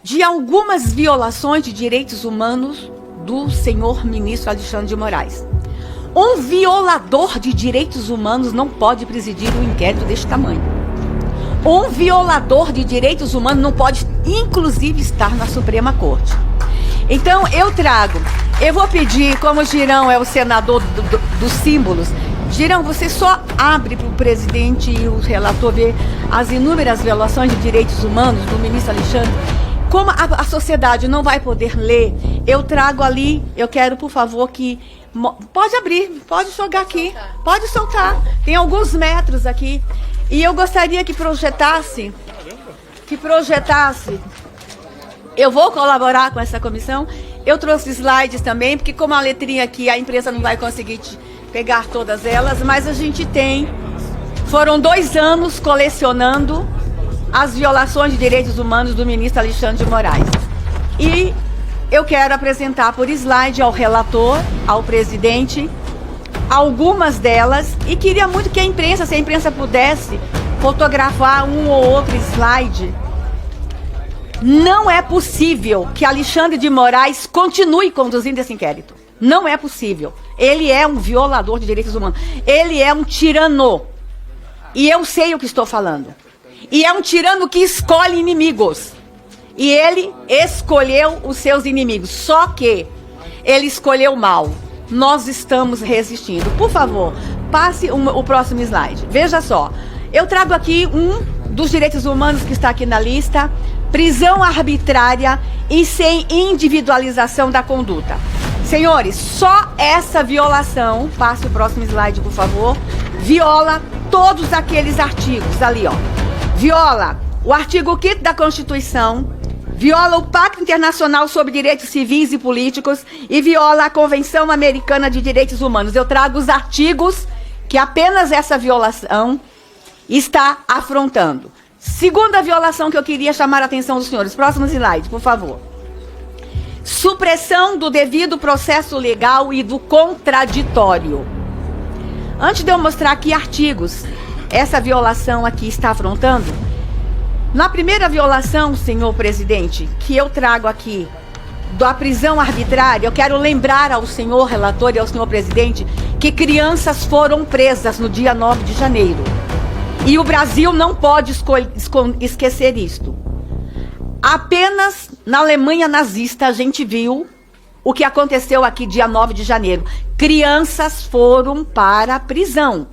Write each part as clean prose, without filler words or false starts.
de algumas violações de direitos humanos do senhor ministro Alexandre de Moraes. Um violador de direitos humanos não pode presidir um inquérito deste tamanho. Um violador de direitos humanos não pode, inclusive, estar na Suprema Corte. Então, eu vou pedir, como o Girão é o senador dos símbolos, Girão, você só abre para o presidente e o relator ver as inúmeras violações de direitos humanos do ministro Alexandre. Como a sociedade não vai poder ler, eu trago ali, eu quero, por favor, que... Pode abrir, pode jogar aqui, pode soltar. Tem alguns metros aqui. E eu gostaria que projetasse, eu vou colaborar com essa comissão. Eu trouxe slides também, porque como a letrinha aqui, a imprensa não vai conseguir pegar todas elas, mas a gente tem, foram 2 anos colecionando as violações de direitos humanos do ministro Alexandre de Moraes. E eu quero apresentar por slide ao relator, ao presidente, algumas delas, e queria muito que a imprensa, se a imprensa pudesse fotografar um ou outro slide. Não é possível que Alexandre de Moraes continue conduzindo esse inquérito. Não é possível. Ele é um violador de direitos humanos. Ele é um tirano. E eu sei o que estou falando. E é um tirano que escolhe inimigos. E ele escolheu os seus inimigos. Só que ele escolheu mal. Nós estamos resistindo. Por favor, passe o próximo slide. Veja só. Eu trago aqui um dos direitos humanos que está aqui na lista. Prisão arbitrária e sem individualização da conduta. Senhores, só essa violação, passe o próximo slide, por favor, viola todos aqueles artigos ali, ó. Viola o artigo 5º da Constituição, viola o Pacto Internacional sobre Direitos Civis e Políticos e viola a Convenção Americana de Direitos Humanos. Eu trago os artigos que apenas essa violação está afrontando. Segunda violação que eu queria chamar a atenção dos senhores. Próximo slide, por favor. Supressão do devido processo legal e do contraditório. Antes de eu mostrar aqui artigos, essa violação aqui está afrontando. Na primeira violação, senhor presidente, que eu trago aqui, da prisão arbitrária, eu quero lembrar ao senhor relator e ao senhor presidente que crianças foram presas no dia 9 de janeiro. E o Brasil não pode esquecer isto. Apenas na Alemanha nazista a gente viu o que aconteceu aqui dia 9 de janeiro. Crianças foram para a prisão.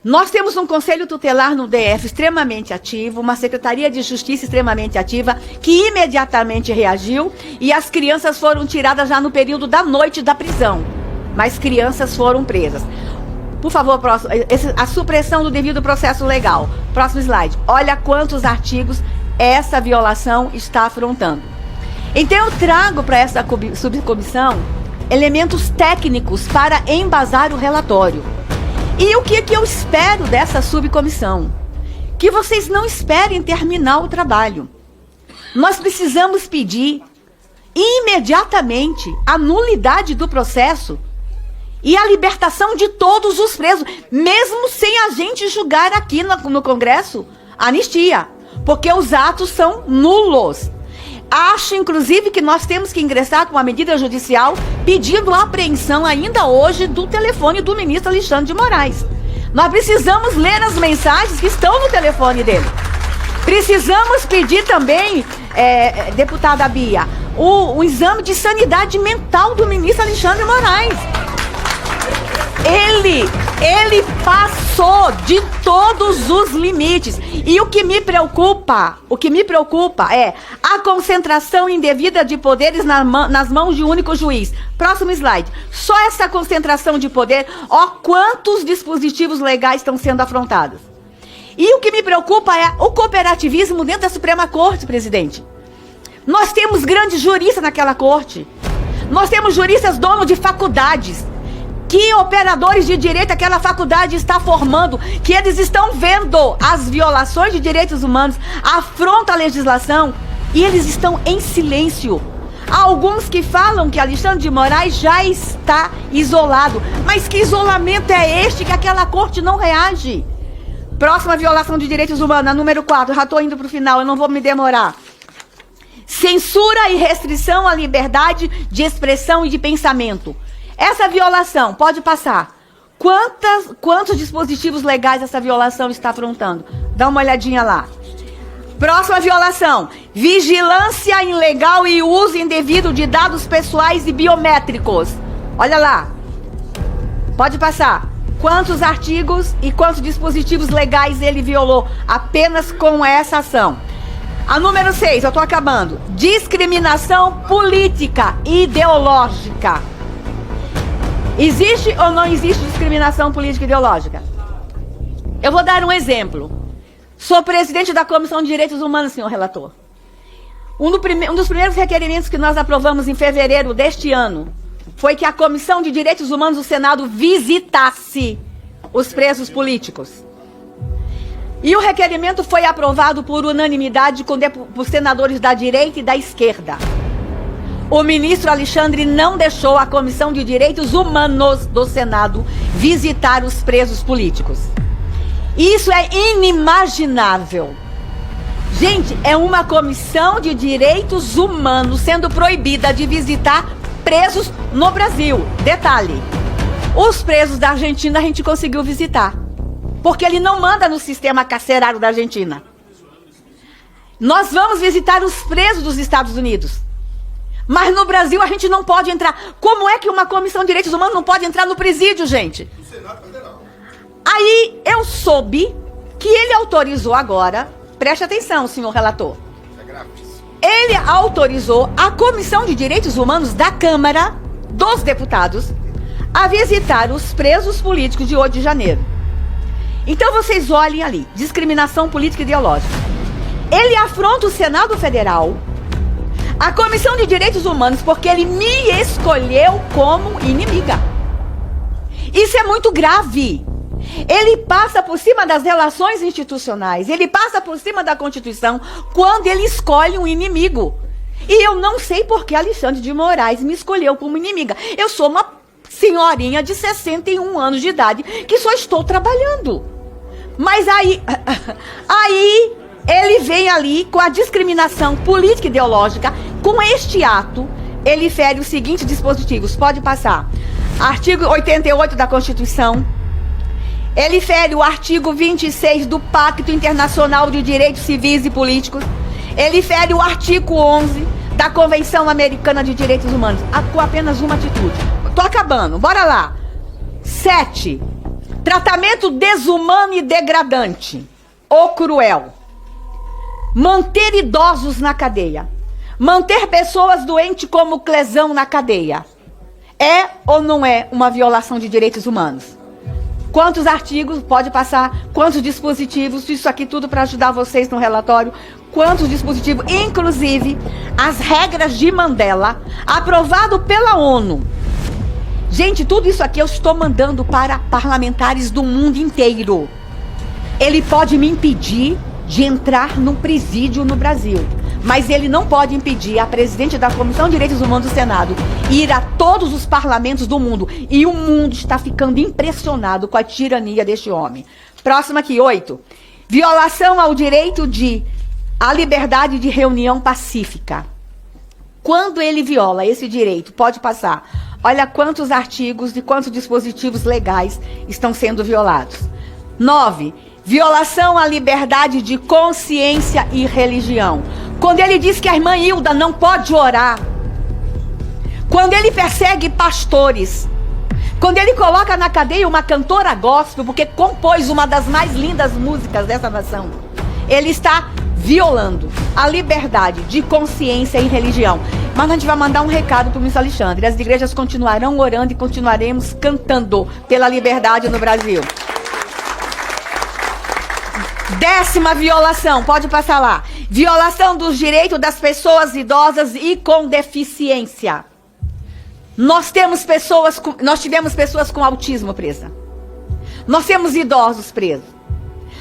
Nós temos um conselho tutelar no DF extremamente ativo, uma secretaria de justiça extremamente ativa, que imediatamente reagiu e as crianças foram tiradas já no período da noite da prisão. Mas crianças foram presas. Por favor, próximo, a supressão do devido processo legal. Próximo slide. Olha quantos artigos essa violação está afrontando. Então eu trago para essa subcomissão elementos técnicos para embasar o relatório. E o que eu espero dessa subcomissão? Que vocês não esperem terminar o trabalho. Nós precisamos pedir imediatamente a nulidade do processo e a libertação de todos os presos, mesmo sem a gente julgar aqui no Congresso anistia, porque os atos são nulos. Acho, inclusive, que nós temos que ingressar com uma medida judicial pedindo a apreensão ainda hoje do telefone do ministro Alexandre de Moraes. Nós precisamos ler as mensagens que estão no telefone dele. Precisamos pedir também, deputada Bia, o exame de sanidade mental do ministro Alexandre de Moraes. Ele passou de todos os limites. E o que me preocupa é a concentração indevida de poderes nas mãos de um único juiz. Próximo slide. Só essa concentração de poder, ó, quantos dispositivos legais estão sendo afrontados. E o que me preocupa é o cooperativismo dentro da Suprema Corte, presidente. Nós temos grandes juristas naquela corte. Nós temos juristas donos de faculdades. Que operadores de direito aquela faculdade está formando, que eles estão vendo as violações de direitos humanos, afronta a legislação, e eles estão em silêncio. Há alguns que falam que Alexandre de Moraes já está isolado. Mas que isolamento é este que aquela corte não reage? Próxima violação de direitos humanos, a número 4, já estou indo para o final, eu não vou me demorar. Censura e restrição à liberdade de expressão e de pensamento. Essa violação, pode passar. Quantos dispositivos legais essa violação está afrontando? Dá uma olhadinha lá. Próxima violação. Vigilância ilegal e uso indevido de dados pessoais e biométricos. Olha lá. Pode passar. Quantos artigos e quantos dispositivos legais ele violou apenas com essa ação? A número 6, eu tô acabando. Discriminação política e ideológica. Existe ou não existe discriminação política e ideológica? Eu vou dar um exemplo. Sou presidente da Comissão de Direitos Humanos, senhor relator. Um dos primeiros requerimentos que nós aprovamos em fevereiro deste ano foi que a Comissão de Direitos Humanos do Senado visitasse os presos políticos. E o requerimento foi aprovado por unanimidade por senadores da direita e da esquerda. O ministro Alexandre não deixou a Comissão de Direitos Humanos do Senado visitar os presos políticos. Isso é inimaginável. Gente, é uma Comissão de Direitos Humanos sendo proibida de visitar presos no Brasil. Detalhe, os presos da Argentina a gente conseguiu visitar, porque ele não manda no sistema carcerário da Argentina. Nós vamos visitar os presos dos Estados Unidos, mas no Brasil a gente não pode entrar. Como é que uma Comissão de Direitos Humanos não pode entrar no presídio, gente? No Senado Federal. Aí eu soube que ele autorizou agora, preste atenção, senhor relator, ele autorizou a Comissão de Direitos Humanos da Câmara dos Deputados a visitar os presos políticos de 8 de janeiro. Então vocês olhem ali, discriminação política e ideológica. Ele afronta o Senado Federal, a Comissão de Direitos Humanos, porque ele me escolheu como inimiga. Isso é muito grave. Ele passa por cima das relações institucionais, ele passa por cima da Constituição quando ele escolhe um inimigo. E eu não sei por que Alexandre de Moraes me escolheu como inimiga. Eu sou uma senhorinha de 61 anos de idade que só estou trabalhando. Mas aí ele vem ali com a discriminação política e ideológica. Com este ato, ele fere os seguintes dispositivos. Pode passar. Artigo 88 da Constituição. Ele fere o artigo 26 do Pacto Internacional de Direitos Civis e Políticos. Ele fere o artigo 11 da Convenção Americana de Direitos Humanos. Com apenas uma atitude. Tô acabando, bora lá. 7. Tratamento desumano e degradante ou cruel. Manter idosos na cadeia. Manter pessoas doentes como lesão na cadeia. É ou não é uma violação de direitos humanos? Quantos artigos, pode passar, quantos dispositivos, isso aqui tudo para ajudar vocês no relatório, quantos dispositivos, inclusive as regras de Mandela, aprovado pela ONU. Gente, tudo isso aqui eu estou mandando para parlamentares do mundo inteiro. Ele pode me impedir de entrar num presídio no Brasil, mas ele não pode impedir a presidente da Comissão de Direitos Humanos do Senado ir a todos os parlamentos do mundo. E o mundo está ficando impressionado com a tirania deste homem. Próximo aqui, 8. Violação ao direito à liberdade de reunião pacífica. Quando ele viola esse direito, pode passar. Olha quantos artigos e quantos dispositivos legais estão sendo violados. 9. Violação à liberdade de consciência e religião. Quando ele diz que a irmã Hilda não pode orar. Quando ele persegue pastores. Quando ele coloca na cadeia uma cantora gospel, porque compôs uma das mais lindas músicas dessa nação. Ele está violando a liberdade de consciência e religião. Mas a gente vai mandar um recado para o ministro Alexandre. As igrejas continuarão orando e continuaremos cantando pela liberdade no Brasil. 10ª violação, pode passar lá. Violação dos direitos das pessoas idosas e com deficiência. Nós tivemos pessoas com autismo presas. Nós temos idosos presos.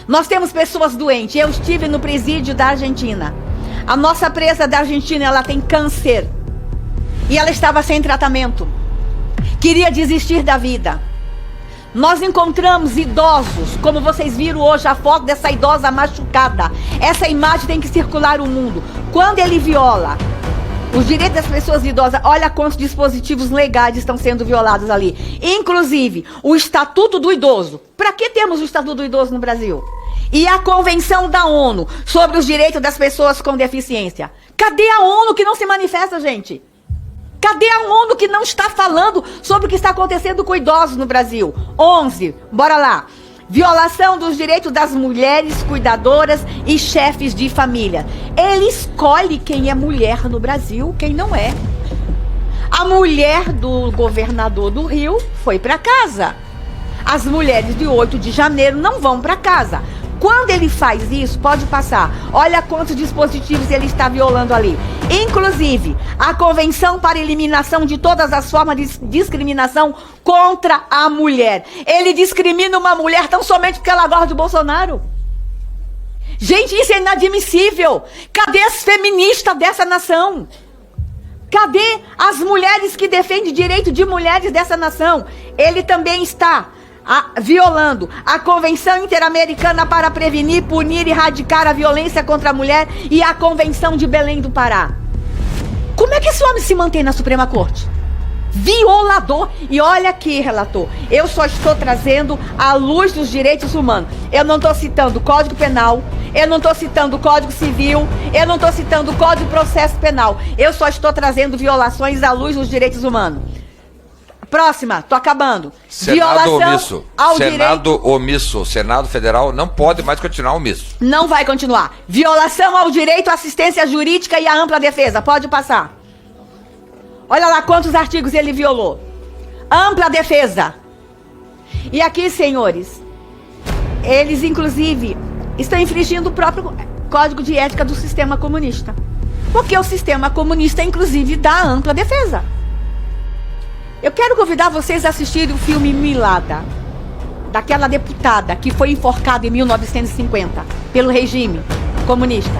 Nós temos pessoas doentes. Eu estive no presídio da Argentina. A nossa presa da Argentina, ela tem câncer. E ela estava sem tratamento. Queria desistir da vida. Nós encontramos idosos, como vocês viram hoje a foto dessa idosa machucada. Essa imagem tem que circular o mundo. Quando ele viola Os direitos das pessoas idosas, olha quantos dispositivos legais estão sendo violados ali. Inclusive, o Estatuto do Idoso. Para que temos o Estatuto do Idoso no Brasil? E a Convenção da ONU sobre os direitos das pessoas com deficiência. Cadê a ONU que não se manifesta, gente? Cadê a ONU que não está falando sobre o que está acontecendo com idosos no Brasil? 11, bora lá. Violação dos direitos das mulheres cuidadoras e chefes de família. Ele escolhe quem é mulher no Brasil, quem não é. A mulher do governador do Rio foi para casa. As mulheres de 8 de janeiro não vão para casa. Quando ele faz isso, pode passar. Olha quantos dispositivos ele está violando ali. Inclusive, a Convenção para a Eliminação de todas as formas de discriminação contra a mulher. Ele discrimina uma mulher tão somente porque ela gosta de Bolsonaro. Gente, isso é inadmissível. Cadê as feministas dessa nação? Cadê as mulheres que defendem direito de mulheres dessa nação? Ele também está violando a Convenção Interamericana para prevenir, punir e erradicar a violência contra a mulher e a Convenção de Belém do Pará. Como é que esse homem se mantém na Suprema Corte? Violador. E olha aqui, relator, eu só estou trazendo a luz dos direitos humanos. Eu não estou citando o Código Penal, eu não estou citando o Código Civil, eu não estou citando o Código de Processo Penal. Eu só estou trazendo violações à luz dos direitos humanos. Próxima, tô acabando. Senado violação omisso. ao Senado direito... omisso. Senado Federal não pode mais continuar omisso. Não vai continuar. Violação ao direito à assistência jurídica e à ampla defesa. Pode passar. Olha lá quantos artigos ele violou. Ampla defesa. E aqui, senhores, eles inclusive estão infringindo o próprio Código de Ética do sistema comunista. Porque o sistema comunista, inclusive, dá ampla defesa. Eu quero convidar vocês a assistirem o filme Milada, daquela deputada que foi enforcada em 1950 pelo regime comunista.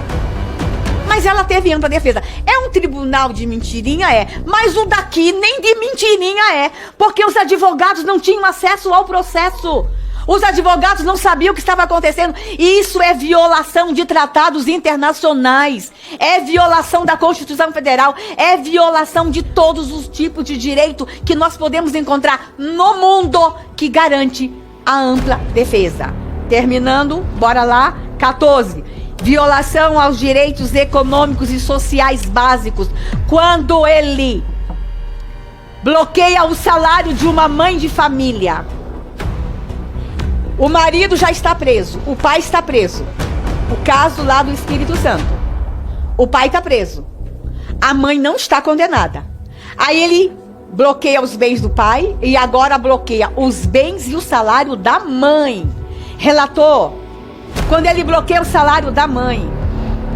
Mas ela teve ampla defesa. É um tribunal de mentirinha? É. Mas o daqui nem de mentirinha é. Porque os advogados não tinham acesso ao processo. Os advogados não sabiam o que estava acontecendo. E isso é violação de tratados internacionais. É violação da Constituição Federal. É violação de todos os tipos de direito que nós podemos encontrar no mundo que garante a ampla defesa. Terminando, bora lá. 14. Violação aos direitos econômicos e sociais básicos. Quando ele bloqueia o salário de uma mãe de família. O marido já está preso, o pai está preso. O caso lá do Espírito Santo. O pai está preso. A mãe não está condenada. Aí ele bloqueia os bens do pai e agora bloqueia os bens e o salário da mãe. Relator, quando ele bloqueia o salário da mãe,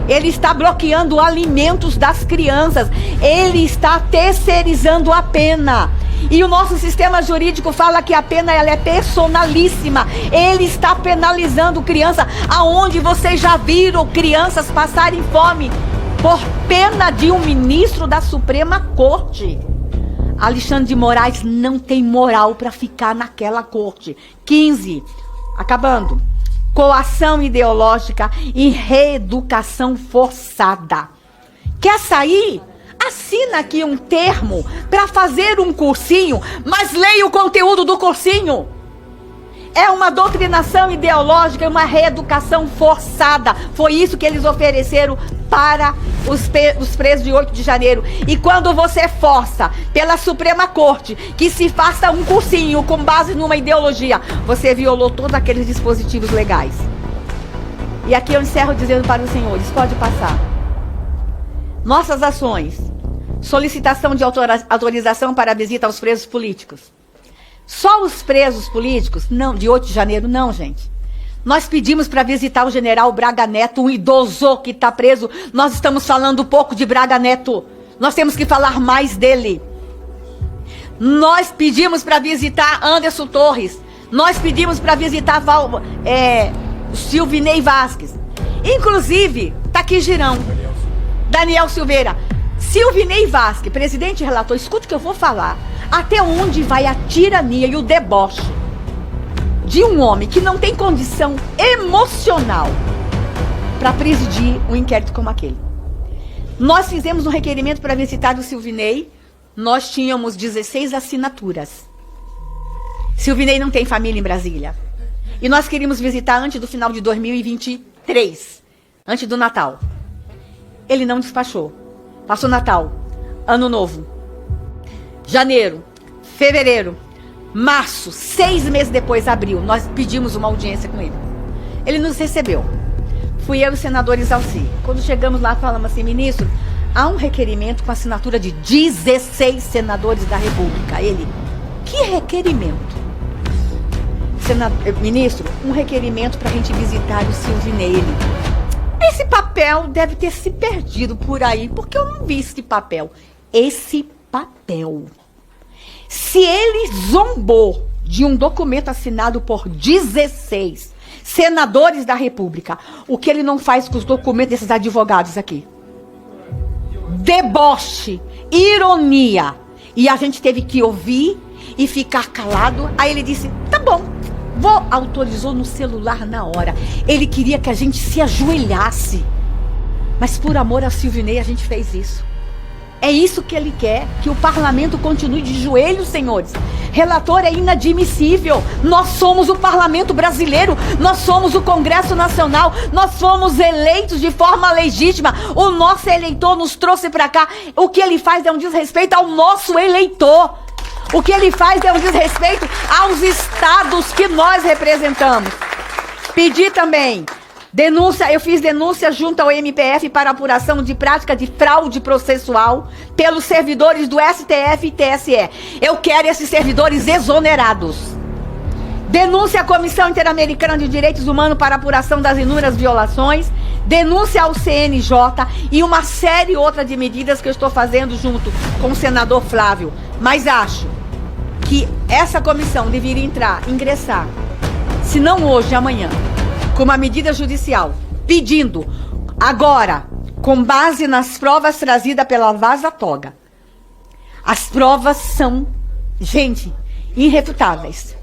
ele está bloqueando alimentos das crianças. Ele está terceirizando a pena. E o nosso sistema jurídico fala que a pena ela é personalíssima. Ele está penalizando criança. Aonde vocês já viram crianças passarem fome por pena de um ministro da Suprema Corte? Alexandre de Moraes não tem moral para ficar naquela corte. 15. Acabando. Coação ideológica e reeducação forçada. Quer sair? Assina aqui um termo para fazer um cursinho, mas leia o conteúdo do cursinho. É uma doutrinação ideológica, uma reeducação forçada. Foi isso que eles ofereceram para os presos de 8 de janeiro. E quando você força pela Suprema Corte que se faça um cursinho com base numa ideologia, você violou todos aqueles dispositivos legais. E aqui eu encerro dizendo para os senhores, pode passar. Nossas ações, solicitação de autorização para a visita aos presos políticos. Só os presos políticos? Não, de 8 de janeiro não, gente. Nós pedimos para visitar o general Braga Neto, um idoso que está preso. Nós estamos falando pouco de Braga Neto. Nós temos que falar mais dele. Nós pedimos para visitar Anderson Torres. Nós pedimos para visitar Silvinei Vasquez. Inclusive, está aqui Girão. Daniel Silveira. Silvinei Vasquez, presidente e relator, escute o que eu vou falar. Até onde vai a tirania e o deboche de um homem que não tem condição emocional para presidir um inquérito como aquele? Nós fizemos um requerimento para visitar o Silvinei. Nós tínhamos 16 assinaturas. Silvinei não tem família em Brasília. E nós queríamos visitar antes do final de 2023, antes do Natal. Ele não despachou. Passou Natal, Ano Novo, janeiro, fevereiro, março, 6 meses depois, abril, nós pedimos uma audiência com ele. Ele nos recebeu. Fui eu e o senador Isalci. Quando chegamos lá, falamos assim: ministro, há um requerimento com assinatura de 16 senadores da República. Ele, que requerimento? Ministro, um requerimento para a gente visitar o Silvinei. Ele, esse papel deve ter se perdido por aí, porque eu não vi esse papel. Esse papel. Se ele zombou de um documento assinado por 16 senadores da República, o que ele não faz com os documentos desses advogados aqui? Deboche, ironia. E a gente teve que ouvir e ficar calado. Aí ele disse, tá bom, autorizou no celular na hora. Ele queria que a gente se ajoelhasse. Mas por amor a Silvinei a gente fez isso. É isso que ele quer, que o parlamento continue de joelhos, senhores. Relator, é inadmissível. Nós somos o parlamento brasileiro, nós somos o Congresso Nacional, nós fomos eleitos de forma legítima. O nosso eleitor nos trouxe para cá. O que ele faz é um desrespeito ao nosso eleitor. O que ele faz é um desrespeito aos estados que nós representamos. Pedi também denúncia, eu fiz denúncia junto ao MPF para apuração de prática de fraude processual pelos servidores do STF e TSE. Eu quero esses servidores exonerados. Denúncia à Comissão Interamericana de Direitos Humanos para apuração das inúmeras violações. Denúncia ao CNJ e uma série outra de medidas que eu estou fazendo junto com o senador Flávio. Mas acho que essa comissão deveria ingressar, se não hoje, amanhã, com uma medida judicial, pedindo, agora, com base nas provas trazidas pela Vaza Toga. As provas são, gente, irrefutáveis.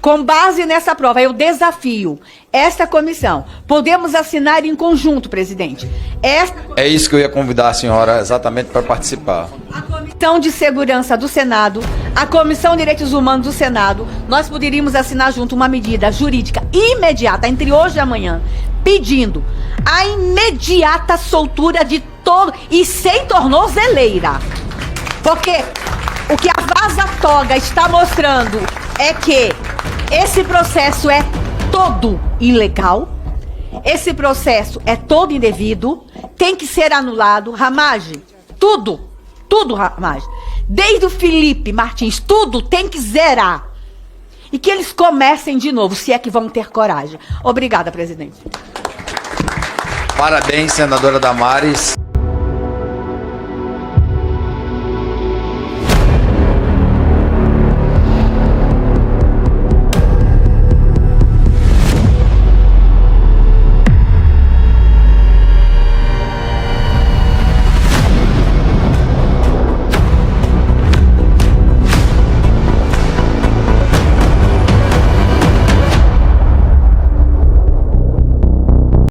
Com base nessa prova, eu desafio esta comissão. Podemos assinar em conjunto, presidente. É isso que eu ia convidar a senhora exatamente para participar. A Comissão de Segurança do Senado, a Comissão de Direitos Humanos do Senado, nós poderíamos assinar junto uma medida jurídica imediata, entre hoje e amanhã, pedindo a imediata soltura de todo e sem tornozeleira. Porque o que a Vaza Toga está mostrando é que esse processo é todo ilegal, esse processo é todo indevido, tem que ser anulado. Ramagem, tudo, Ramagem, desde o Felipe Martins, tudo tem que zerar. E que eles comecem de novo, se é que vão ter coragem. Obrigada, presidente. Parabéns, senadora Damares.